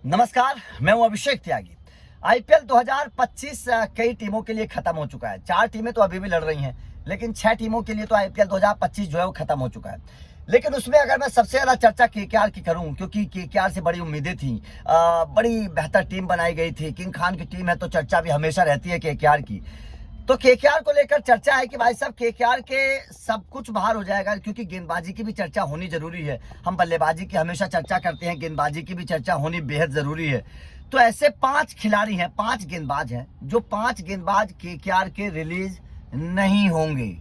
नमस्कार, मैं हूं अभिषेक त्यागी। आईपीएल 2025 कई टीमों के लिए खत्म हो चुका है। 4 टीमें तो अभी भी लड़ रही हैं, लेकिन 6 टीमों के लिए तो आईपीएल 2025 जो है वो खत्म हो चुका है। लेकिन उसमें अगर मैं सबसे ज्यादा चर्चा केकेआर की करूं, क्योंकि केकेआर से बड़ी उम्मीदें थी, बड़ी बेहतर टीम बनाई गई थी। किंग खान की टीम है तो चर्चा भी हमेशा रहती है केकेआर की। तो केकेआर को लेकर चर्चा है कि भाई साहब केकेआर के सब कुछ बाहर हो जाएगा, क्योंकि गेंदबाजी की भी चर्चा होनी जरूरी है। हम बल्लेबाजी की हमेशा चर्चा करते हैं, गेंदबाजी की भी चर्चा होनी बेहद जरूरी है। तो ऐसे 5 खिलाड़ी हैं, 5 गेंदबाज हैं, जो 5 गेंदबाज केकेआर के रिलीज नहीं होंगे।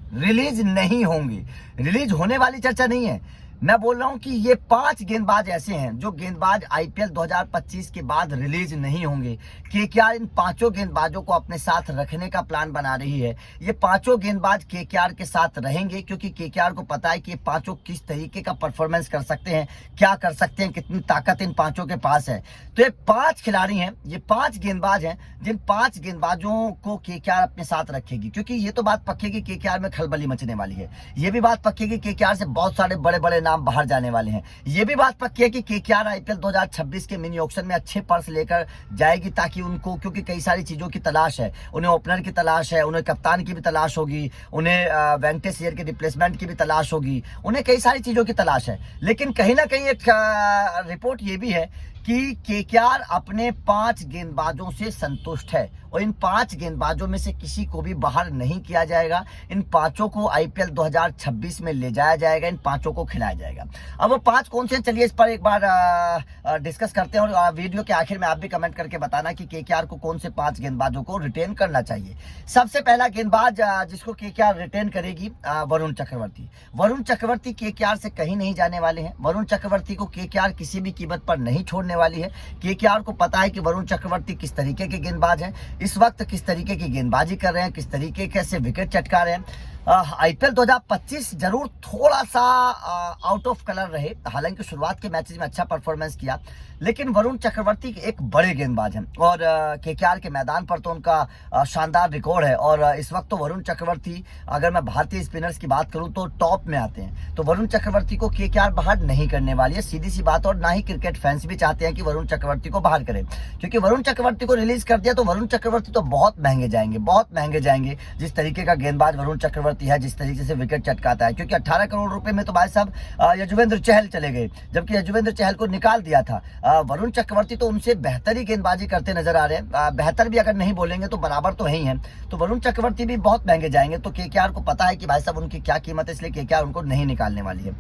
रिलीज होने वाली चर्चा नहीं है। मैं बोल रहा हूं कि ये 5 गेंदबाज ऐसे हैं जो गेंदबाज आईपीएल 2025 के बाद रिलीज नहीं होंगे। केकेआर इन 5 गेंदबाजों को अपने साथ रखने का प्लान बना रही है। ये 5 गेंदबाज केकेआर के साथ रहेंगे, क्योंकि केकेआर को पता है कि ये 5 किस तरीके का परफॉर्मेंस कर सकते हैं, क्या कर सकते हैं, कितनी ताकत इन 5 के पास है। तो ये 5 खिलाड़ी हैं, ये 5 गेंदबाज हैं, जिन 5 गेंदबाजों को केकेआर अपने साथ रखेगी। क्योंकि ये तो बात पक्की है कि केकेआर में खलबली मचने वाली है। ये भी बात पक्की है कि केकेआर से बहुत सारे बड़े बड़े नाम बाहर जाने वाले हैं। ये भी बात पक्की है कि केकेआर आईपीएल 2026 के मिनी ऑक्शन में अच्छे पर्स लेकर जाएगी, ताकि उनको, क्योंकि कई सारी चीजों की तलाश है, उन्हें ओपनर की तलाश है, उन्हें कप्तान की भी तलाश होगी, उन्हें वेंकटेश अय्यर के रिप्लेसमेंट की भी तलाश होगी, उन्हें कई सारी चीजों की तलाश है। लेकिन कहीं ना कहीं एक रिपोर्ट ये भी है कि केकेआर अपने 5 गेंदबाजों से संतुष्ट है, और इन 5 गेंदबाजों में से किसी को भी बाहर नहीं किया जाएगा। इन 5 को आईपीएल 2026 में ले जाया जाएगा, इन 5 को खिलाया जाएगा। अब वो 5 कौन से हैं, चलिए इस पर एक बार डिस्कस करते हैं, और वीडियो के आखिर में आप भी कमेंट करके बताना कि केकेआर को कौन से 5 गेंदबाजों को रिटेन करना चाहिए। सबसे पहला गेंदबाज जिसको केकेआर रिटेन करेगी, वरुण चक्रवर्ती। वरुण चक्रवर्ती केकेआर से कहीं नहीं जाने वाले हैं। वरुण चक्रवर्ती को केकेआर किसी भी कीमत पर नहीं छोड़ने वाली है। केकेआर को पता है कि वरुण चक्रवर्ती किस तरीके के गेंदबाज हैं, इस वक्त किस तरीके की गेंदबाजी कर रहे हैं, किस तरीके से विकेट चटका रहे हैं। आईपीएल 2025 जरूर थोड़ा सा आउट ऑफ कलर रहे, हालांकि शुरुआत के मैचेस में अच्छा परफॉर्मेंस किया, लेकिन वरुण चक्रवर्ती एक बड़े गेंदबाज हैं, और केकेआर के मैदान पर तो उनका शानदार रिकॉर्ड है। और इस वक्त तो वरुण चक्रवर्ती, अगर मैं भारतीय स्पिनर्स की बात करूं तो टॉप में आते हैं। तो वरुण चक्रवर्ती को केकेआर बाहर नहीं करने वाली है, सीधी सी बात। और ना ही क्रिकेट फैंस भी चाहते हैं कि वरुण चक्रवर्ती को बाहर करें, क्योंकि वरुण चक्रवर्ती को रिलीज कर दिया तो वरुण चक्रवर्ती तो बहुत महंगे जाएंगे। जिस तरीके का गेंदबाज वरुण चक्रवर्ती है, जिस तरीके से विकेट चटकाता है, क्योंकि 18 करोड़ रुपए में तो भाई साहब यजुवेंद्र चहल चले गए, जबकि यजुवेंद्र चहल को निकाल दिया था। वरुण चक्रवर्ती तो उनसे बेहतर ही गेंदबाजी करते नजर आ रहे हैं। बेहतर भी अगर नहीं बोलेंगे तो बराबर तो है ही है। तो वरुण चक्रवर्ती भी बहुत महंगे जाएंगे। तो केकेआर को पता है कि भाई साहब उनकी क्या कीमत है, इसलिए केकेआर उनको नहीं निकालने वाली है।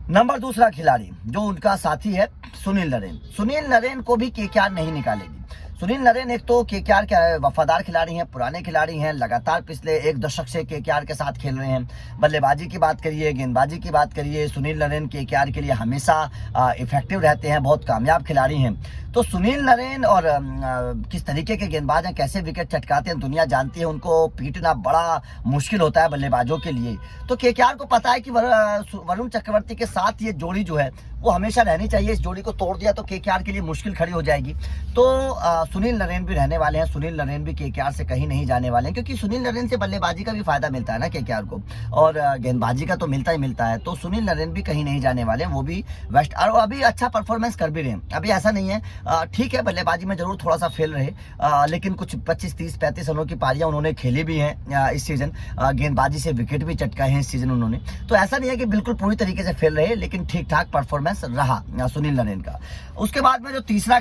नंबर दूसरा खिलाड़ी जो उनका साथी है, सुनील नरेन। सुनील नरेन को भी केकेआर नहीं निकालेगी। सुनील नरेन एक तो केकेआर के वफादार खिलाड़ी हैं, पुराने खिलाड़ी हैं, लगातार पिछले 1 दशक से केकेआर के साथ खेल रहे हैं। बल्लेबाजी की बात करिए, गेंदबाजी की बात करिए, सुनील नरेन केकेआर के लिए हमेशा इफेक्टिव रहते हैं, बहुत कामयाब खिलाड़ी हैं। तो सुनील नरेन और किस तरीके के गेंदबाज हैं, कैसे विकेट चटकाते हैं, दुनिया जानती है। उनको पीटना बड़ा मुश्किल होता है बल्लेबाजों के लिए। तो केकेआर को पता है कि वरुण चक्रवर्ती के साथ ये जोड़ी जो है वो हमेशा रहनी चाहिए। इस जोड़ी को तोड़ दिया तो केकेआर के लिए मुश्किल खड़ी हो जाएगी। तो सुनील नरेन भी रहने वाले हैं। सुनील नरेन भी केकेआर से कहीं नहीं जाने वाले हैं, क्योंकि सुनील नरेन से बल्लेबाजी का भी फायदा मिलता है ना केकेआर को, और गेंदबाजी का तो मिलता ही मिलता है। तो सुनील नरेन भी कहीं नहीं जाने वाले हैं, वो भी वेस्ट, और अभी अच्छा परफॉर्मेंस कर भी रहे हैं। अभी ऐसा नहीं है, ठीक है बल्लेबाजी में जरूर थोड़ा सा फेल रहे, लेकिन कुछ 25, 30, 35 रनों की पारियां उन्होंने खेली भी हैं इस सीजन। गेंदबाजी से विकेट भी चटकाए हैं इस सीजन उन्होंने। तो ऐसा नहीं है कि बिल्कुल पूरी तरीके से फेल रहे, लेकिन ठीक ठाक परफॉर्मेंस रहा सुनील नरेन का। उसके बाद में जो तीसरा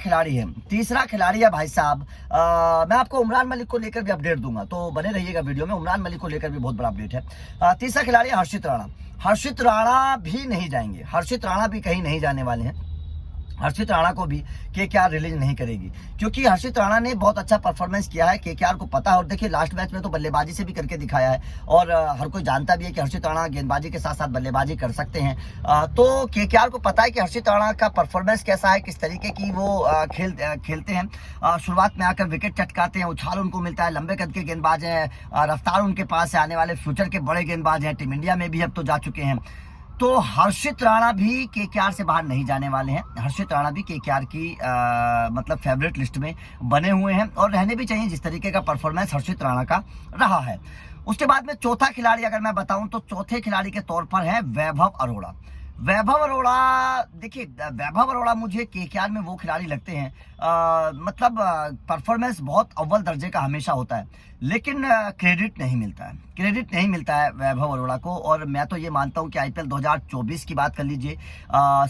खिलाड़ी है भाई साहब, मैं आपको उमरान मलिक को लेकर भी अपडेट दूंगा, तो बने रहिएगा वीडियो में। उमरान मलिक को लेकर भी बहुत बड़ा अपडेट है। तीसरा खिलाड़ी है हर्षित राणा। हर्षित राणा भी नहीं जाएंगे, हर्षित राणा भी कहीं नहीं जाने वाले हैं। हर्षित राणा को भी केकेआर रिलीज नहीं करेगी, क्योंकि हर्षित राणा ने बहुत अच्छा परफॉर्मेंस किया है, केकेआर को पता है। और देखिए लास्ट मैच में तो बल्लेबाजी से भी करके दिखाया है, और हर कोई जानता भी है कि हर्षित राणा गेंदबाजी के साथ साथ बल्लेबाजी कर सकते हैं। तो केकेआर को पता है कि हर्षित राणा का परफॉर्मेंस कैसा है, किस तरीके की वो खेलते हैं। शुरुआत में आकर विकेट चटकाते हैं, उछाल उनको मिलता है, लंबे कद के गेंदबाज हैं, रफ्तार उनके पास है, आने वाले फ्यूचर के बड़े गेंदबाज हैं, टीम इंडिया में भी अब तो जा चुके हैं। तो हर्षित राणा भी केकेआर से बाहर नहीं जाने वाले हैं। हर्षित राणा भी केकेआर की मतलब फेवरेट लिस्ट में बने हुए हैं, और रहने भी चाहिए, जिस तरीके का परफॉर्मेंस हर्षित राणा का रहा है। उसके बाद में चौथा खिलाड़ी अगर मैं बताऊं तो चौथे खिलाड़ी के तौर पर है वैभव अरोड़ा। वैभव अरोड़ा, देखिए वैभव अरोड़ा मुझे केकेआर में वो खिलाड़ी लगते हैं, मतलब परफॉर्मेंस बहुत अव्वल दर्जे का हमेशा होता है, लेकिन क्रेडिट नहीं मिलता है, क्रेडिट नहीं मिलता है वैभव अरोड़ा को। और मैं तो ये मानता हूँ कि आईपीएल 2024 की बात कर लीजिए,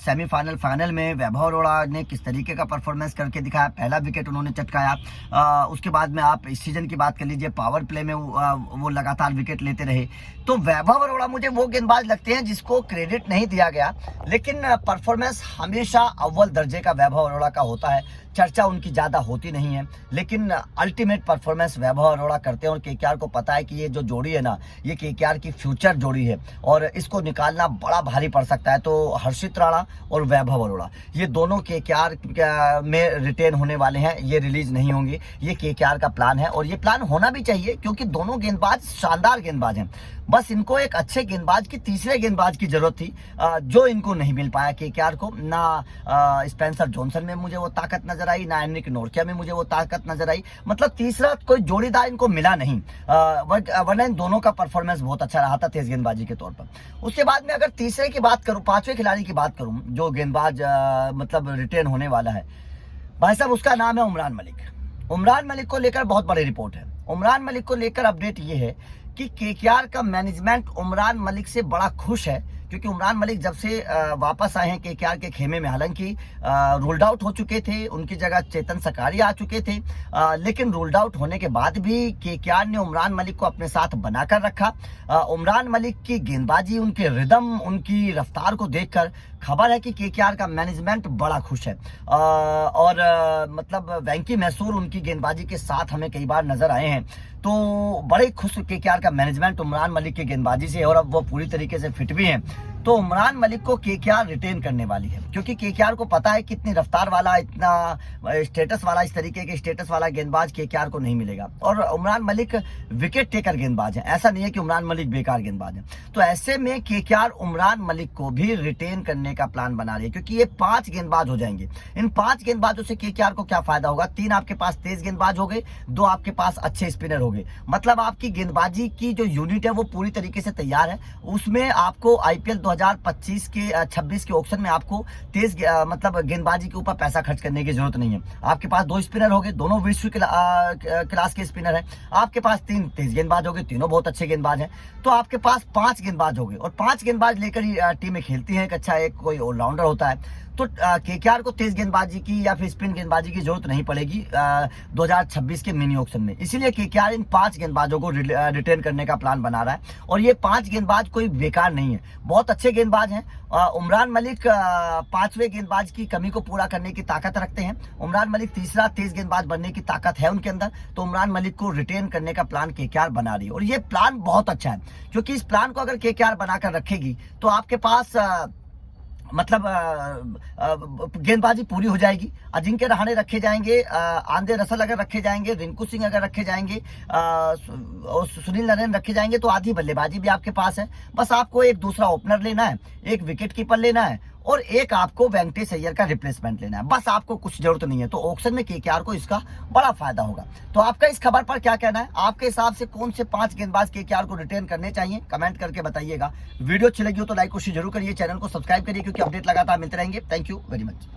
सेमीफाइनल फाइनल में वैभव अरोड़ा ने किस तरीके का परफॉर्मेंस करके दिखाया, पहला विकेट उन्होंने चटकाया। उसके बाद में आप इस सीजन की बात कर लीजिए, पावर प्ले में वो लगातार विकेट लेते रहे। तो वैभव अरोड़ा मुझे वो गेंदबाज लगते हैं जिसको क्रेडिट नहीं दिया गया, लेकिन परफॉर्मेंस हमेशा अव्वल दर्जे का वैभव अरोड़ा का होता है। चर्चा उनकी ज्यादा होती नहीं है, लेकिन अल्टीमेट परफॉर्मेंस वैभव अरोड़ा करते हैं। और केकेआर को पता है कि ये जो जोड़ी है ना, ये केकेआर की फ्यूचर जोड़ी है और इसको निकालना बड़ा भारी पड़ सकता है। तो हर्षित राणा और वैभव अरोड़ा ये दोनों केकेआर में रिटेन होने वाले हैं, ये रिलीज नहीं होंगे। ये केकेआर का प्लान है और ये प्लान होना भी चाहिए, क्योंकि दोनों गेंदबाज शानदार गेंदबाज हैं। बस इनको एक अच्छे गेंदबाज की, तीसरे गेंदबाज की जरूरत थी, जो इनको नहीं मिल पाया केकेआर को। ना स्पेंसर जॉनसन में मुझे वो ताकत नजर आई, ना एनरिक नोरकिया में मुझे वो ताकत नजर आई। मतलब तीसरा कोई जोड़ीदार इनको मिला नहीं, वरना इन दोनों का परफॉर्मेंस बहुत अच्छा रहा था तेज गेंदबाजी के तौर पर। उसके बाद में अगर तीसरे की बात करूं, पांचवें खिलाड़ी की बात करूं जो गेंदबाज मतलब रिटेन होने वाला है, भाई साहब उसका नाम है उमरान मलिक। उमरान मलिक को लेकर बहुत बड़ी रिपोर्ट है। उमरान मलिक को लेकर अपडेट ये है कि केकेआर का मैनेजमेंट उमरान मलिक से बड़ा खुश है, क्योंकि उमरान मलिक जब से वापस आए हैं केकेआर के खेमे में, हालांकि रूल्ड आउट हो चुके थे, उनकी जगह चेतन सकारिया आ चुके थे, लेकिन रूल्ड आउट होने के बाद भी केकेआर ने उमरान मलिक को अपने साथ बनाकर रखा। उमरान मलिक की गेंदबाजी, उनके रिदम, उनकी रफ्तार को देखकर खबर है कि केकेआर का मैनेजमेंट बड़ा खुश है। और मतलब वेंकी मैसूर उनकी गेंदबाजी के साथ हमें कई बार नजर आए हैं, तो बड़े खुश केकेआर का मैनेजमेंट उमरान मलिक की गेंदबाजी से, और अब वो पूरी तरीके से फिट भी हैं। तो उमरान मलिक को केकेआर रिटेन करने वाली है, क्योंकि केकेआर को पता है कि इतनी रफ्तार वाला, इतना स्टेटस वाला, इस तरीके के स्टेटस वाला गेंदबाज केकेआर को नहीं मिलेगा। और उमरान मलिक विकेट टेकर गेंदबाज है, ऐसा नहीं है कि उमरान मलिक बेकार गेंदबाज है। तो ऐसे में केकेआर उमरान मलिक को भी रिटेन करने का प्लान बना रही है, क्योंकि ये 5 गेंदबाज हो जाएंगे। इन 5 गेंदबाजों से केकेआर को क्या फायदा होगा? 3 आपके पास तेज गेंदबाज हो गए, 2 आपके पास अच्छे स्पिनर हो गए। मतलब आपकी गेंदबाजी की जो यूनिट है वो पूरी तरीके से तैयार है। उसमें आपको आईपीएल 2025 के 26 के ऑक्शन में आपको तेज मतलब गेंदबाजी के ऊपर पैसा खर्च करने की जरूरत नहीं है। आपके पास 2 स्पिनर हो गए, दोनों विश्व क्लास के स्पिनर है। आपके पास 3 तेज गेंदबाज हो गए, तीनों बहुत अच्छे गेंदबाज हैं। तो आपके पास 5 गेंदबाज हो गए, और 5 गेंदबाज लेकर ही टीमें खेलती हैं। एक अच्छा एक कोई ऑलराउंडर होता है। तो केकेआर को तेज गेंदबाजी की या फिर स्पिन गेंदबाजी की जरूरत नहीं पड़ेगी 2026 के मिनी ऑक्शन में। इसीलिए केकेआर इन 5 गेंदबाजों को रिटेन करने का प्लान बना रहा है। और ये 5 गेंदबाज कोई बेकार नहीं है, बहुत अच्छे गेंदबाज हैं। उमरान मलिक 5वें गेंदबाज की कमी को पूरा करने की ताकत रखते हैं। उमरान मलिक तीसरा तेज गेंदबाज बनने की ताकत है उनके अंदर। तो उमरान मलिक को रिटेन करने का प्लान केकेआर बना रही है, और ये प्लान बहुत अच्छा है, क्योंकि इस प्लान को अगर केकेआर बनाकर रखेगी तो आपके पास मतलब गेंदबाजी पूरी हो जाएगी। अजिंक्य रहाणे रखे जाएंगे, आंद्रे रसल अगर रखे जाएंगे, रिंकू सिंह अगर रखे जाएंगे, और सुनील नरेन रखे जाएंगे, तो आधी बल्लेबाजी भी आपके पास है। बस आपको एक दूसरा ओपनर लेना है, एक विकेट कीपर लेना है, और एक आपको वेंकटेश अय्यर का रिप्लेसमेंट लेना है। बस आपको कुछ जरूरत नहीं है। तो ऑक्शन में केकेआर को इसका बड़ा फायदा होगा। तो आपका इस खबर पर क्या कहना है? आपके हिसाब से कौन से 5 गेंदबाज केकेआर को रिटेन करने चाहिए? कमेंट करके बताइएगा। वीडियो अच्छी लगी हो तो लाइक कोशिश जरूर करिए, चैनल को सब्सक्राइब करिए, क्योंकि अपडेट लगातार मिलते रहेंगे। Thank you very much.